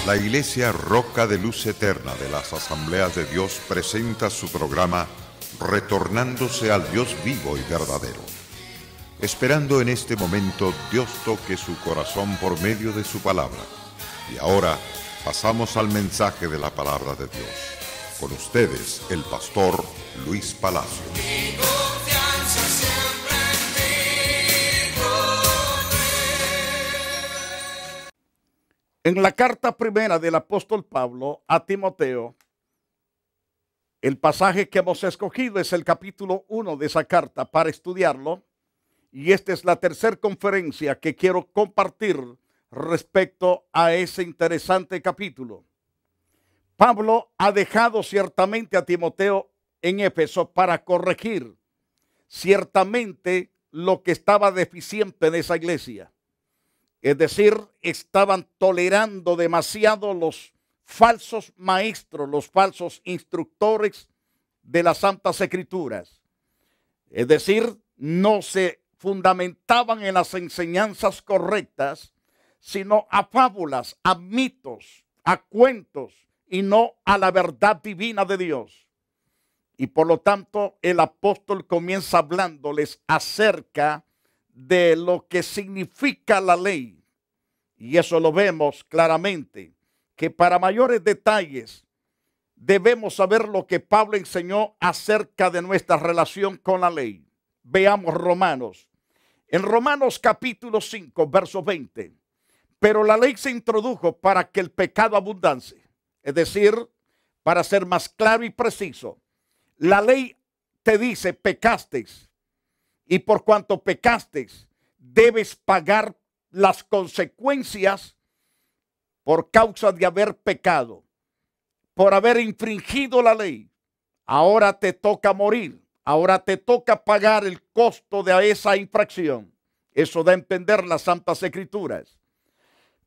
La Iglesia Roca de Luz Eterna de las Asambleas de Dios presenta su programa Retornándose al Dios vivo y verdadero. Esperando en este momento Dios toque su corazón por medio de su palabra. Y ahora pasamos al mensaje de la palabra de Dios. Con ustedes, el pastor Luis Palacio. En la carta primera del apóstol Pablo a Timoteo, el pasaje que hemos escogido es el capítulo 1 de esa carta para estudiarlo. Y esta es la tercera conferencia que quiero compartir respecto a ese interesante capítulo. Pablo ha dejado ciertamente a Timoteo en Éfeso para corregir ciertamente lo que estaba deficiente en esa iglesia. Es decir, estaban tolerando demasiado los falsos maestros, los falsos instructores de las Santas Escrituras. Es decir, no se fundamentaban en las enseñanzas correctas, sino a fábulas, a mitos, a cuentos y no a la verdad divina de Dios. Y por lo tanto, el apóstol comienza hablándoles acerca de lo que significa la ley. Y eso lo vemos claramente, que para mayores detalles debemos saber lo que Pablo enseñó acerca de nuestra relación con la ley. Veamos Romanos. En Romanos capítulo 5, verso 20. Pero la ley se introdujo para que el pecado abundase. Es decir, para ser más claro y preciso, la ley te dice pecasteis, y por cuanto pecasteis, debes pagar las consecuencias por causa de haber pecado, por haber infringido la ley. Ahora te toca morir, ahora te toca pagar el costo de esa infracción. Eso da a entender las Santas Escrituras.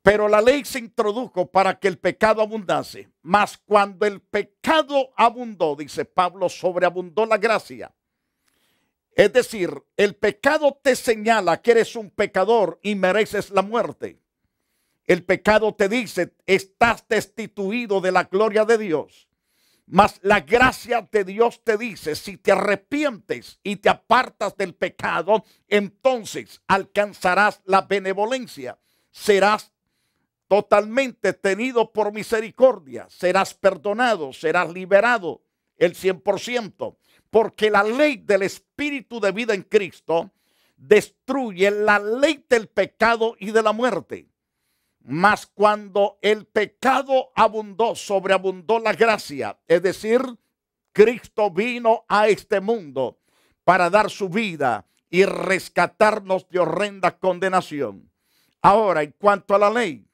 Pero la ley se introdujo para que el pecado abundase. Mas cuando el pecado abundó, dice Pablo, sobreabundó la gracia. Es decir, el pecado te señala que eres un pecador y mereces la muerte. El pecado te dice, estás destituido de la gloria de Dios. Mas la gracia de Dios te dice, si te arrepientes y te apartas del pecado, entonces alcanzarás la benevolencia. Serás totalmente tenido por misericordia, serás perdonado, serás liberado el 100%, porque la ley del Espíritu de vida en Cristo destruye la ley del pecado y de la muerte. Mas cuando el pecado abundó, sobreabundó la gracia, es decir, Cristo vino a este mundo para dar su vida y rescatarnos de horrenda condenación. Ahora, en cuanto a la ley,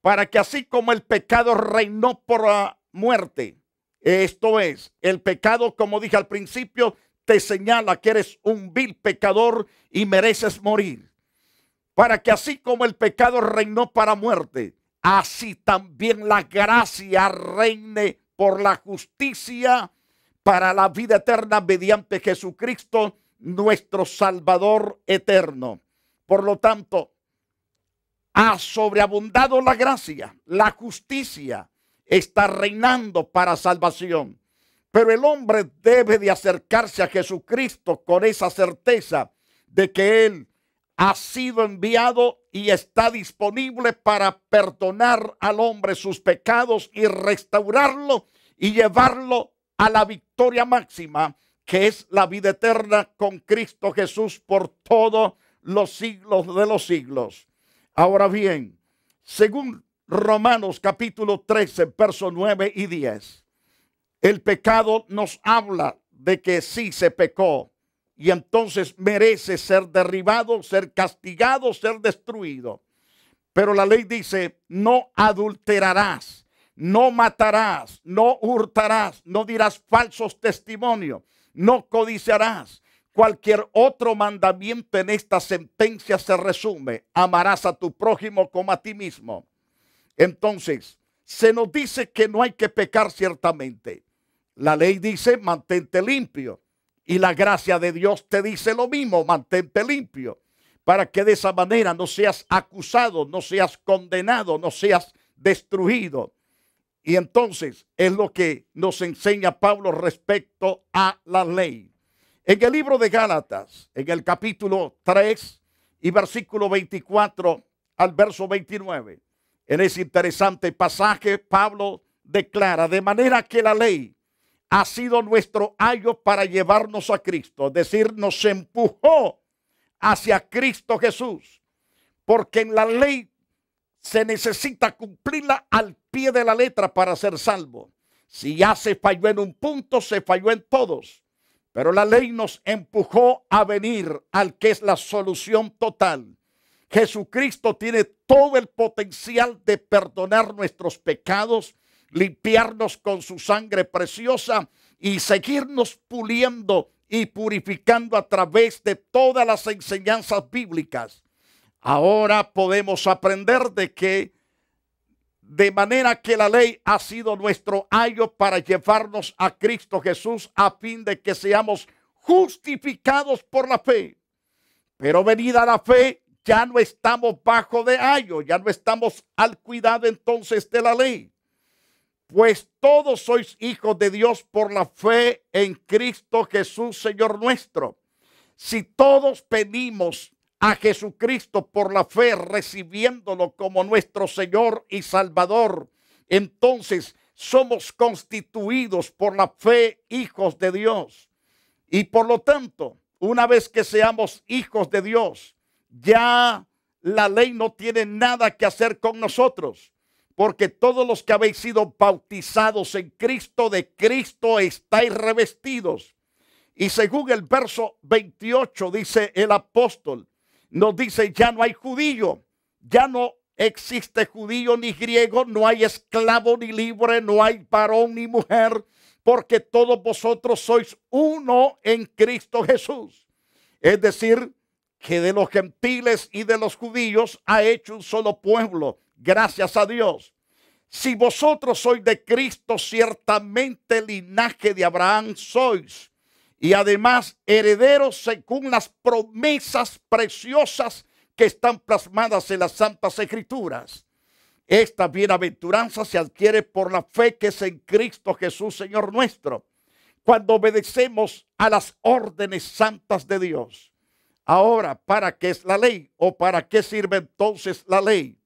para que así como el pecado reinó por la muerte, esto es, el pecado, como dije al principio, te señala que eres un vil pecador y mereces morir. Para que así como el pecado reinó para muerte, así también la gracia reine por la justicia para la vida eterna mediante Jesucristo, nuestro Salvador eterno. Por lo tanto, ha sobreabundado la gracia, la justicia está reinando para salvación. Pero el hombre debe de acercarse a Jesucristo con esa certeza de que Él ha sido enviado y está disponible para perdonar al hombre sus pecados y restaurarlo y llevarlo a la victoria máxima, que es la vida eterna con Cristo Jesús por todos los siglos de los siglos. Ahora bien, según Romanos capítulo 13, versos 9 y 10, el pecado nos habla de que sí se pecó y entonces merece ser derribado, ser castigado, ser destruido. Pero la ley dice, no adulterarás, no matarás, no hurtarás, no dirás falsos testimonios, no codiciarás. Cualquier otro mandamiento en esta sentencia se resume, amarás a tu prójimo como a ti mismo. Entonces, se nos dice que no hay que pecar ciertamente. La ley dice, mantente limpio. Y la gracia de Dios te dice lo mismo, mantente limpio. Para que de esa manera no seas acusado, no seas condenado, no seas destruido. Y entonces es lo que nos enseña Pablo respecto a la ley. En el libro de Gálatas, en el capítulo 3 y versículo 24 al verso 29, en ese interesante pasaje, Pablo declara: de manera que la ley ha sido nuestro ayo para llevarnos a Cristo, es decir, nos empujó hacia Cristo Jesús, porque en la ley se necesita cumplirla al pie de la letra para ser salvo. Si ya se falló en un punto, se falló en todos. Pero la ley nos empujó a venir al que es la solución total. Jesucristo tiene todo el potencial de perdonar nuestros pecados, limpiarnos con su sangre preciosa y seguirnos puliendo y purificando a través de todas las enseñanzas bíblicas. Ahora podemos aprender de manera que la ley ha sido nuestro ayo para llevarnos a Cristo Jesús a fin de que seamos justificados por la fe. Pero venida la fe, ya no estamos bajo de ayo, ya no estamos al cuidado entonces de la ley. Pues todos sois hijos de Dios por la fe en Cristo Jesús, Señor nuestro. Si todos venimos a Jesucristo por la fe, recibiéndolo como nuestro Señor y Salvador, entonces somos constituidos por la fe hijos de Dios. Y por lo tanto, una vez que seamos hijos de Dios, ya la ley no tiene nada que hacer con nosotros, porque todos los que habéis sido bautizados en Cristo, de Cristo estáis revestidos. Y según el verso 28 dice el apóstol, nos dice: ya no hay judío, ya no existe judío ni griego, no hay esclavo ni libre, no hay varón ni mujer, porque todos vosotros sois uno en Cristo Jesús. Es decir, que de los gentiles y de los judíos ha hecho un solo pueblo, gracias a Dios. Si vosotros sois de Cristo, ciertamente linaje de Abraham sois, y además herederos según las promesas preciosas que están plasmadas en las Santas Escrituras. Esta bienaventuranza se adquiere por la fe que es en Cristo Jesús, Señor nuestro, cuando obedecemos a las órdenes santas de Dios. Ahora, ¿para qué es la ley? ¿O para qué sirve entonces la ley?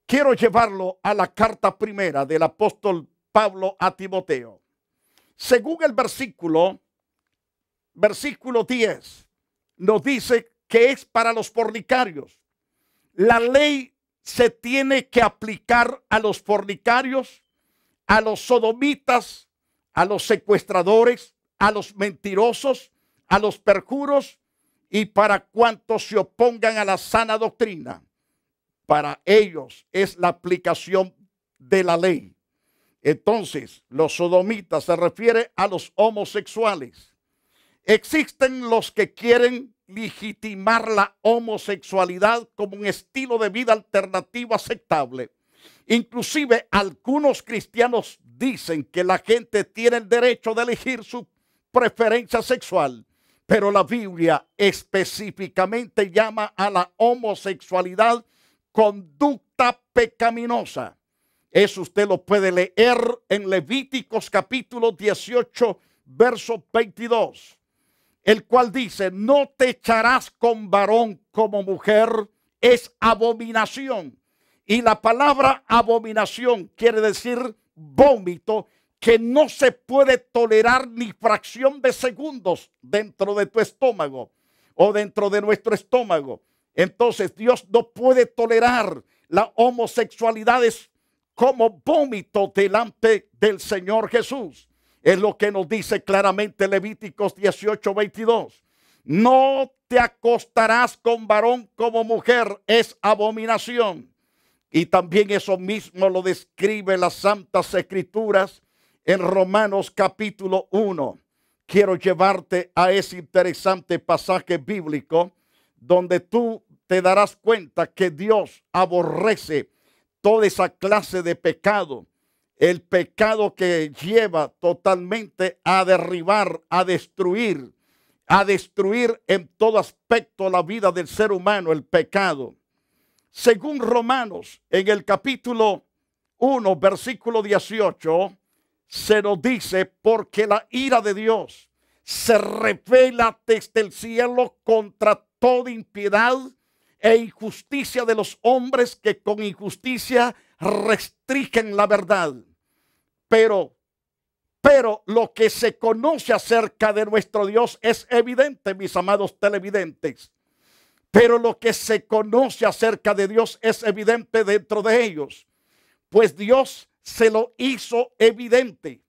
Quiero llevarlo a la carta primera del apóstol Pablo a Timoteo. Según el versículo 10, nos dice que es para los fornicarios. La ley se tiene que aplicar a los fornicarios, a los sodomitas, a los secuestradores, a los mentirosos, a los perjuros y para cuantos se opongan a la sana doctrina. Para ellos es la aplicación de la ley. Entonces, los sodomitas se refiere a los homosexuales. Existen los que quieren legitimar la homosexualidad como un estilo de vida alternativo aceptable. Inclusive algunos cristianos dicen que la gente tiene el derecho de elegir su preferencia sexual, pero la Biblia específicamente llama a la homosexualidad conducta pecaminosa. Eso usted lo puede leer en Levíticos capítulo 18, verso 22, el cual dice: no te echarás con varón como mujer, es abominación. Y la palabra abominación quiere decir vómito, que no se puede tolerar ni fracción de segundos dentro de tu estómago o dentro de nuestro estómago. Entonces Dios no puede tolerar la homosexualidad como vómito delante del Señor Jesús. Es lo que nos dice claramente Levíticos 18, 22. No te acostarás con varón como mujer, es abominación. Y también eso mismo lo describe las Santas Escrituras en Romanos capítulo 1. Quiero llevarte a ese interesante pasaje bíblico donde tú te darás cuenta que Dios aborrece toda esa clase de pecado, el pecado que lleva totalmente a derribar, a destruir en todo aspecto la vida del ser humano, el pecado. Según Romanos, en el capítulo 1, versículo 18, se nos dice, porque la ira de Dios se revela desde el cielo contra toda impiedad e injusticia de los hombres que con injusticia restringen la verdad. Pero lo que se conoce acerca de nuestro Dios es evidente, mis amados televidentes. Pero lo que se conoce acerca de Dios es evidente dentro de ellos, pues Dios se lo hizo evidente.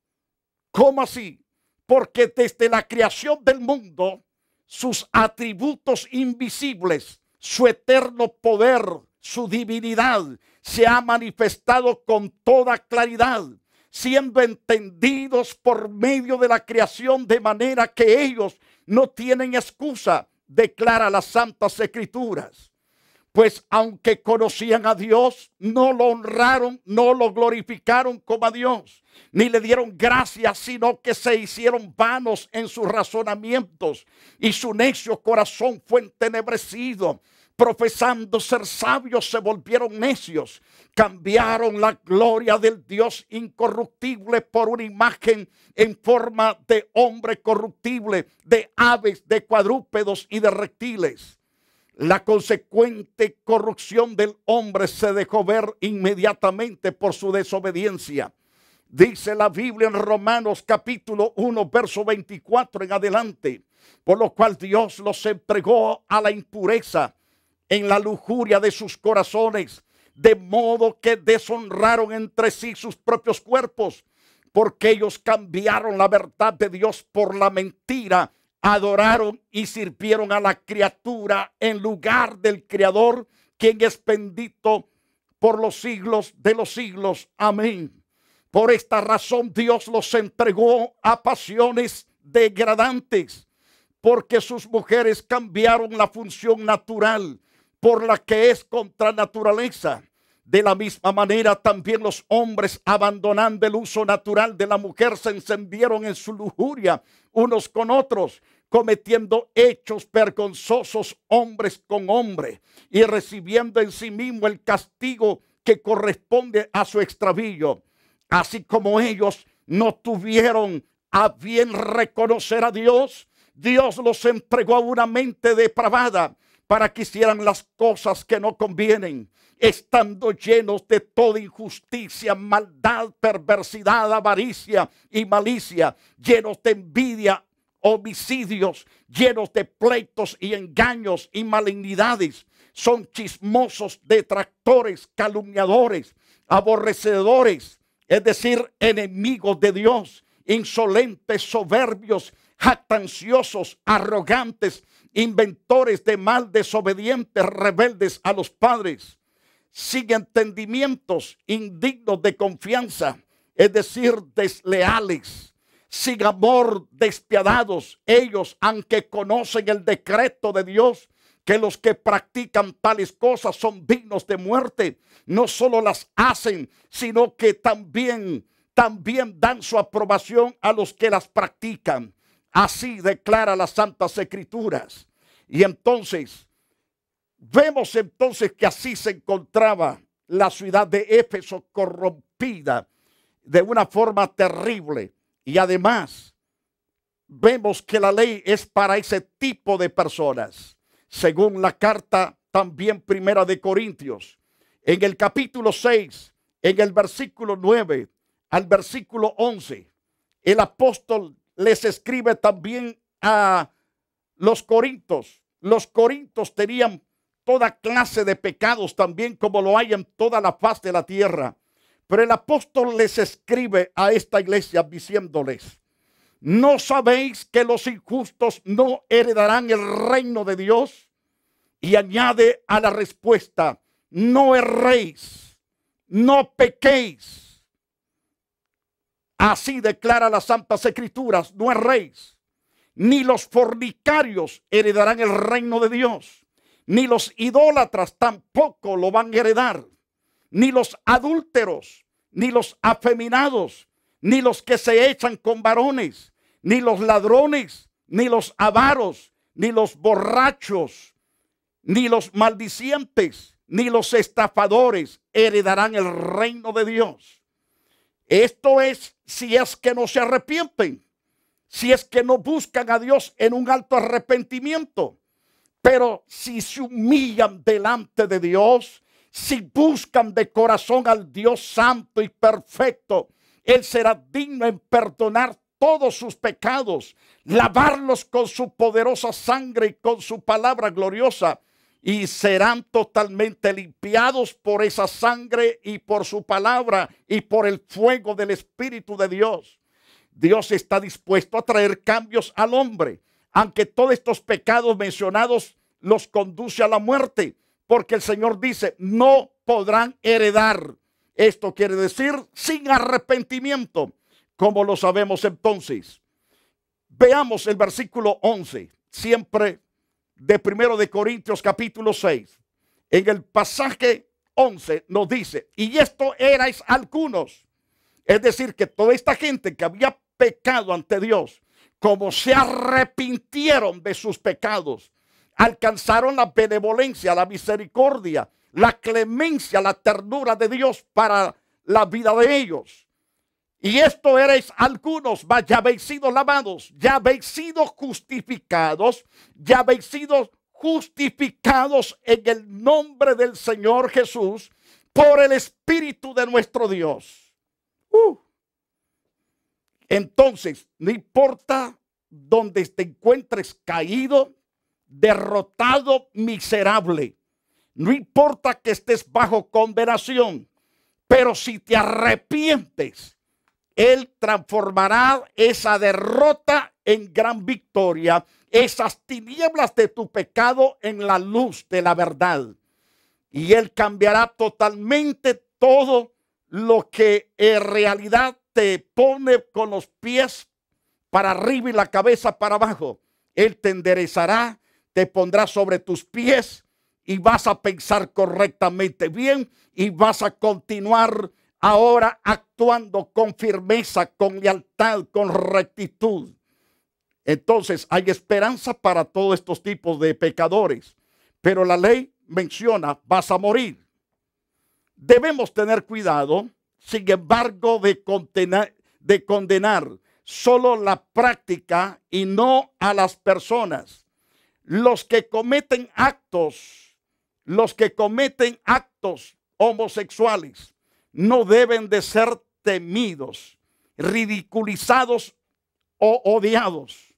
¿Cómo así? Porque desde la creación del mundo, sus atributos invisibles, su eterno poder, su divinidad, se ha manifestado con toda claridad, siendo entendidos por medio de la creación, de manera que ellos no tienen excusa, declara las Santas Escrituras. Pues aunque conocían a Dios, no lo honraron, no lo glorificaron como a Dios, ni le dieron gracias, sino que se hicieron vanos en sus razonamientos, y su necio corazón fue entenebrecido. Profesando ser sabios, se volvieron necios. Cambiaron la gloria del Dios incorruptible por una imagen en forma de hombre corruptible, de aves, de cuadrúpedos y de reptiles. La consecuente corrupción del hombre se dejó ver inmediatamente por su desobediencia. Dice la Biblia en Romanos capítulo 1, verso 24 en adelante, por lo cual Dios los entregó a la impureza en la lujuria de sus corazones, de modo que deshonraron entre sí sus propios cuerpos, porque ellos cambiaron la verdad de Dios por la mentira, adoraron y sirvieron a la criatura en lugar del Creador, quien es bendito por los siglos de los siglos. Amén. Por esta razón Dios los entregó a pasiones degradantes, porque sus mujeres cambiaron la función natural por la que es contra naturaleza. De la misma manera también los hombres, abandonando el uso natural de la mujer, se encendieron en su lujuria unos con otros, cometiendo hechos vergonzosos hombres con hombre, y recibiendo en sí mismo el castigo que corresponde a su extravío. Así como ellos no tuvieron a bien reconocer a Dios, Dios los entregó a una mente depravada para que hicieran las cosas que no convienen, estando llenos de toda injusticia, maldad, perversidad, avaricia y malicia, llenos de envidia, homicidios, llenos de pleitos y engaños y malignidades. Son chismosos, detractores, calumniadores, aborrecedores, es decir, enemigos de Dios, insolentes, soberbios, jactanciosos, arrogantes, inventores de mal, desobedientes, rebeldes a los padres, sin entendimientos, indignos de confianza, es decir, desleales, sin amor, despiadados. Ellos, aunque conocen el decreto de Dios, que los que practican tales cosas son dignos de muerte, no solo las hacen, sino que también dan su aprobación a los que las practican. Así declara las Santas Escrituras. Y entonces, vemos entonces que así se encontraba la ciudad de Éfeso, corrompida de una forma terrible. Y además, vemos que la ley es para ese tipo de personas. Según la carta también primera de Corintios, en el capítulo 6, en el versículo 9 al versículo 11, el apóstol les escribe también a los corintios. Los corintios tenían toda clase de pecados, también como lo hay en toda la faz de la tierra. Pero el apóstol les escribe a esta iglesia diciéndoles: ¿no sabéis que los injustos no heredarán el reino de Dios? Y añade a la respuesta: no erréis, no pequéis. Así declara las Santas Escrituras: no erréis. Ni los fornicarios heredarán el reino de Dios, ni los idólatras tampoco lo van a heredar, ni los adúlteros, ni los afeminados, ni los que se echan con varones, ni los ladrones, ni los avaros, ni los borrachos, ni los maldicientes, ni los estafadores heredarán el reino de Dios. Esto es si es que no se arrepienten, si es que no buscan a Dios en un alto arrepentimiento. Pero si se humillan delante de Dios, si buscan de corazón al Dios santo y perfecto, Él será digno en perdonar todos sus pecados, lavarlos con su poderosa sangre y con su palabra gloriosa, y serán totalmente limpiados por esa sangre y por su palabra y por el fuego del Espíritu de Dios. Dios está dispuesto a traer cambios al hombre, aunque todos estos pecados mencionados los conduce a la muerte, porque el Señor dice, no podrán heredar. Esto quiere decir sin arrepentimiento. ¿Cómo lo sabemos entonces? Veamos el versículo 11, siempre de 1 de Corintios capítulo 6. En el pasaje 11 nos dice, y esto erais algunos. Es decir, que toda esta gente que había pecado ante Dios, como se arrepintieron de sus pecados, alcanzaron la benevolencia, la misericordia, la clemencia, la ternura de Dios para la vida de ellos. Y esto erais algunos, mas ya habéis sido lavados, ya habéis sido justificados, ya habéis sido justificados en el nombre del Señor Jesús por el Espíritu de nuestro Dios. Entonces, no importa donde te encuentres caído, derrotado, miserable. No importa que estés bajo condenación, pero si te arrepientes, Él transformará esa derrota en gran victoria, esas tinieblas de tu pecado en la luz de la verdad. Y Él cambiará totalmente todo lo que en realidad te pone con los pies para arriba y la cabeza para abajo. Él te enderezará, te pondrá sobre tus pies y vas a pensar correctamente bien y vas a continuar ahora actuando con firmeza, con lealtad, con rectitud. Entonces hay esperanza para todos estos tipos de pecadores, pero la ley menciona, vas a morir. Debemos tener cuidado, sin embargo, de condenar solo la práctica y no a las personas. Los que cometen actos homosexuales no deben de ser temidos, ridiculizados o odiados.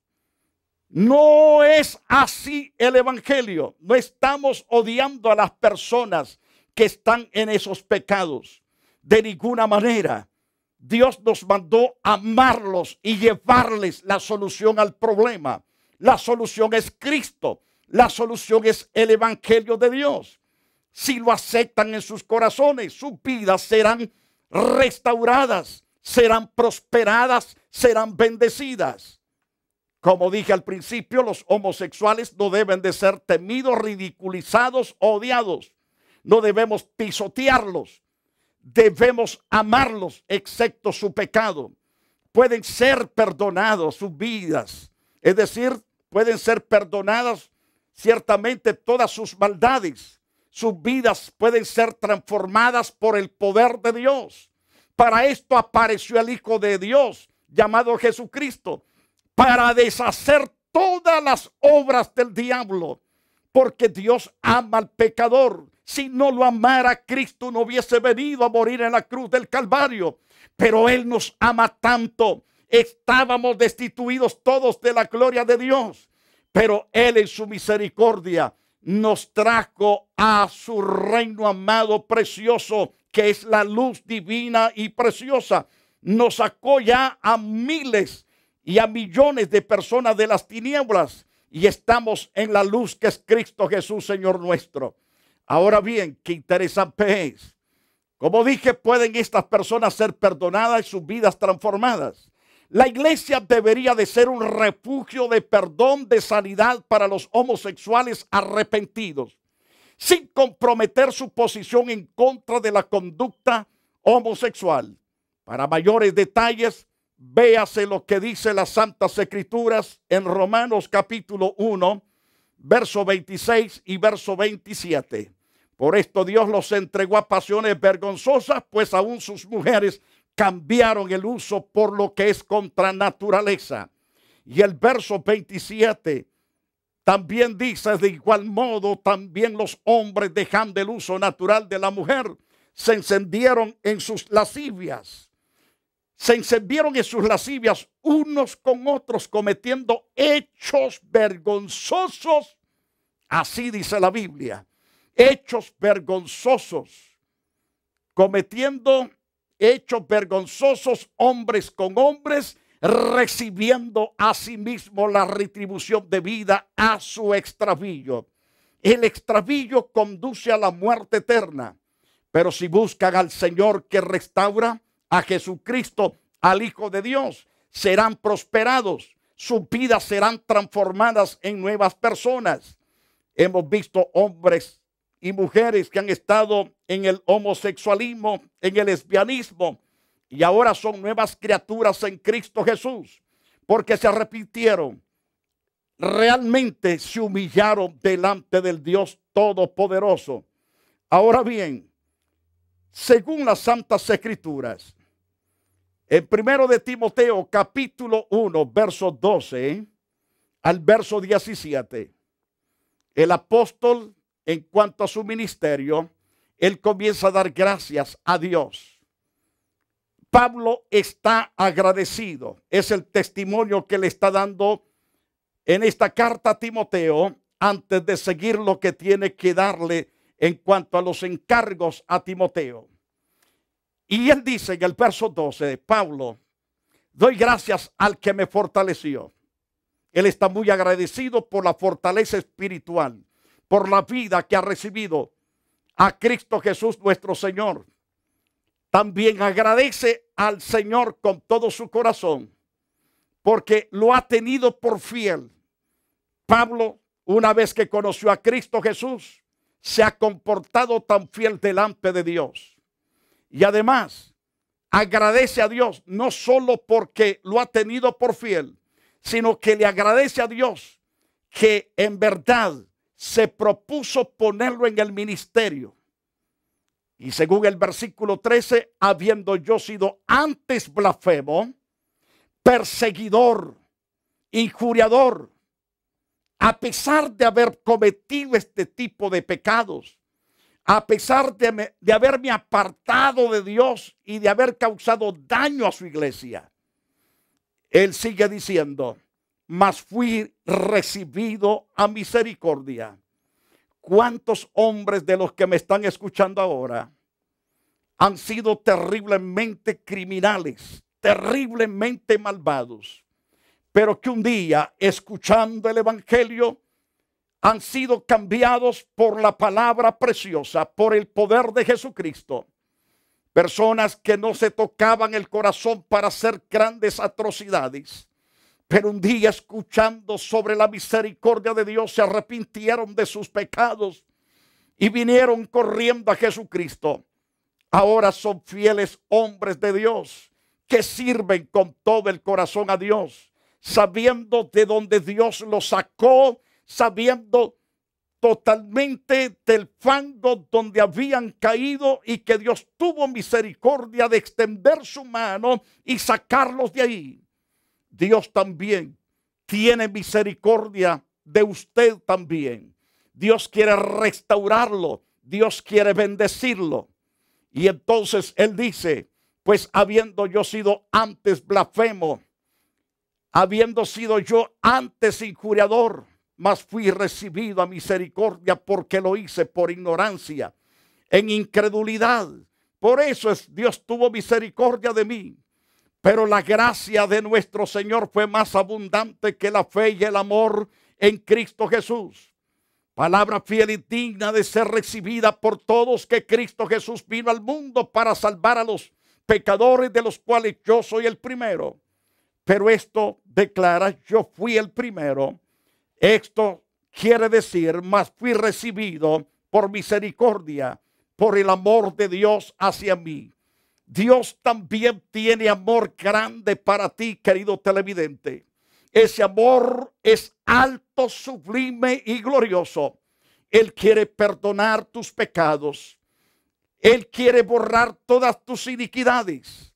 No es así el evangelio. No estamos odiando a las personas que están en esos pecados. De ninguna manera. Dios nos mandó amarlos y llevarles la solución al problema. La solución es Cristo. La solución es el evangelio de Dios. Si lo aceptan en sus corazones, sus vidas serán restauradas, serán prosperadas, serán bendecidas. Como dije al principio, los homosexuales no deben de ser temidos, ridiculizados, odiados. No debemos pisotearlos. Debemos amarlos, excepto su pecado. Pueden ser perdonados sus vidas. Es decir, pueden ser perdonadas ciertamente todas sus maldades. Sus vidas pueden ser transformadas por el poder de Dios. Para esto apareció el Hijo de Dios, llamado Jesucristo, para deshacer todas las obras del diablo. Porque Dios ama al pecador. Si no lo amara, Cristo no hubiese venido a morir en la cruz del Calvario. Pero Él nos ama tanto. Estábamos destituidos todos de la gloria de Dios. Pero Él en su misericordia nos trajo a su reino amado, precioso, que es la luz divina y preciosa. Nos sacó ya a miles y a millones de personas de las tinieblas. Y estamos en la luz que es Cristo Jesús, Señor nuestro. Ahora bien, qué interesante es. Como dije, pueden estas personas ser perdonadas y sus vidas transformadas. La iglesia debería de ser un refugio de perdón, de sanidad para los homosexuales arrepentidos, sin comprometer su posición en contra de la conducta homosexual. Para mayores detalles, véase lo que dice las Santas Escrituras en Romanos capítulo 1, verso 26 y verso 27. Por esto Dios los entregó a pasiones vergonzosas, pues aún sus mujeres cambiaron el uso por lo que es contra naturaleza. Y el verso 27 también dice: de igual modo también los hombres, dejando el uso natural de la mujer, se encendieron en sus lascivias. Se encendieron en sus lascivias unos con otros, cometiendo hechos vergonzosos. Así dice la Biblia. Hechos vergonzosos. Cometiendo hechos vergonzosos hombres con hombres, recibiendo a sí mismo la retribución debida a su extravío. El extravío conduce a la muerte eterna. Pero si buscan al Señor que restaura, a Jesucristo, al Hijo de Dios, serán prosperados. Sus vidas serán transformadas en nuevas personas. Hemos visto hombres y mujeres que han estado en el homosexualismo, en el lesbianismo, y ahora son nuevas criaturas en Cristo Jesús, porque se arrepintieron, realmente se humillaron delante del Dios Todopoderoso. Ahora bien, según las Santas Escrituras, en 1 de Timoteo capítulo 1, verso 12 al verso 17, el apóstol, en cuanto a su ministerio, él comienza a dar gracias a Dios. Pablo está agradecido. Es el testimonio que le está dando en esta carta a Timoteo antes de seguir lo que tiene que darle en cuanto a los encargos a Timoteo. Y él dice en el verso 12, Pablo, doy gracias al que me fortaleció. Él está muy agradecido por la fortaleza espiritual, por la vida que ha recibido a Cristo Jesús nuestro Señor. También agradece al Señor con todo su corazón, porque lo ha tenido por fiel. Pablo, una vez que conoció a Cristo Jesús, se ha comportado tan fiel delante de Dios. Y además, agradece a Dios, no solo porque lo ha tenido por fiel, sino que le agradece a Dios que en verdad se propuso ponerlo en el ministerio. Y según el versículo 13, habiendo yo sido antes blasfemo, perseguidor, injuriador, a pesar de haber cometido este tipo de pecados, a pesar de haberme apartado de Dios y de haber causado daño a su iglesia, él sigue diciendo, mas fui recibido a misericordia. ¿Cuántos hombres de los que me están escuchando ahora han sido terriblemente criminales, terriblemente malvados, pero que un día, escuchando el evangelio, han sido cambiados por la palabra preciosa, por el poder de Jesucristo? Personas que no se tocaban el corazón para hacer grandes atrocidades, pero un día, escuchando sobre la misericordia de Dios, se arrepintieron de sus pecados y vinieron corriendo a Jesucristo. Ahora son fieles hombres de Dios que sirven con todo el corazón a Dios, sabiendo de dónde Dios los sacó, sabiendo totalmente del fango donde habían caído y que Dios tuvo misericordia de extender su mano y sacarlos de ahí. Dios también tiene misericordia de usted también. Dios quiere restaurarlo. Dios quiere bendecirlo. Y entonces él dice, pues habiendo yo sido antes blasfemo, habiendo sido yo antes injuriador, mas fui recibido a misericordia porque lo hice por ignorancia, en incredulidad. Por eso Dios tuvo misericordia de mí. Pero la gracia de nuestro Señor fue más abundante que la fe y el amor en Cristo Jesús. Palabra fiel y digna de ser recibida por todos, que Cristo Jesús vino al mundo para salvar a los pecadores, de los cuales yo soy el primero. Pero esto declara, yo fui el primero. Esto quiere decir, mas fui recibido por misericordia, por el amor de Dios hacia mí. Dios también tiene amor grande para ti, querido televidente. Ese amor es alto, sublime y glorioso. Él quiere perdonar tus pecados. Él quiere borrar todas tus iniquidades.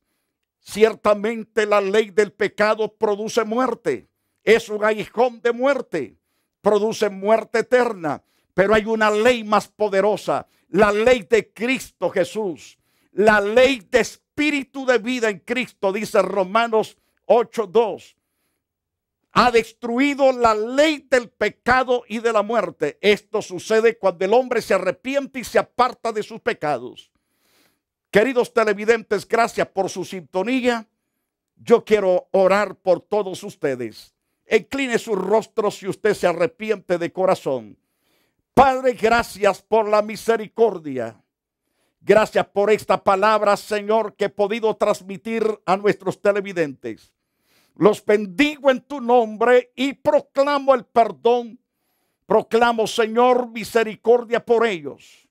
Ciertamente la ley del pecado produce muerte. Es un aguijón de muerte. Produce muerte eterna. Pero hay una ley más poderosa. La ley de Cristo Jesús. La ley de espíritu de vida en Cristo, dice Romanos 8:2. Ha destruido la ley del pecado y de la muerte. Esto sucede cuando el hombre se arrepiente y se aparta de sus pecados. Queridos televidentes, gracias por su sintonía. Yo quiero orar por todos ustedes. Incline su rostro si usted se arrepiente de corazón. Padre, gracias por la misericordia. Gracias por esta palabra, Señor, que he podido transmitir a nuestros televidentes. Los bendigo en tu nombre y proclamo el perdón. Proclamo, Señor, misericordia por ellos.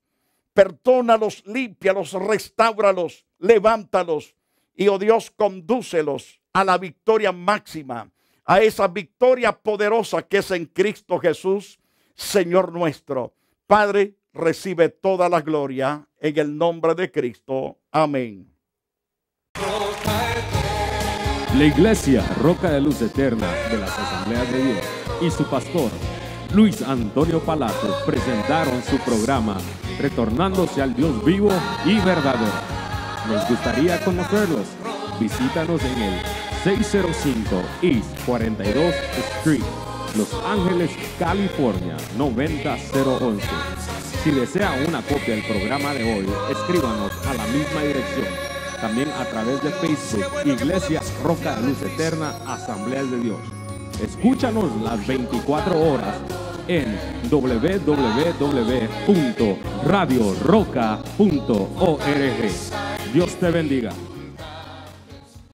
Perdónalos, límpialos, restáuralos, levántalos. Y, oh Dios, condúcelos a la victoria máxima, a esa victoria poderosa que es en Cristo Jesús, Señor nuestro. Padre, recibe toda la gloria en el nombre de Cristo. Amén. La Iglesia Roca de Luz Eterna de las Asambleas de Dios y su pastor Luis Antonio Palacios presentaron su programa Retornándose al Dios vivo y verdadero. Nos gustaría conocerlos. Visítanos en el 605 East 42 Street, Los Ángeles, California 90011. Si desea una copia del programa de hoy, escríbanos a la misma dirección. También a través de Facebook, Iglesia Roca de Luz Eterna, Asambleas de Dios. Escúchanos las 24 horas en www.radioroca.org. Dios te bendiga.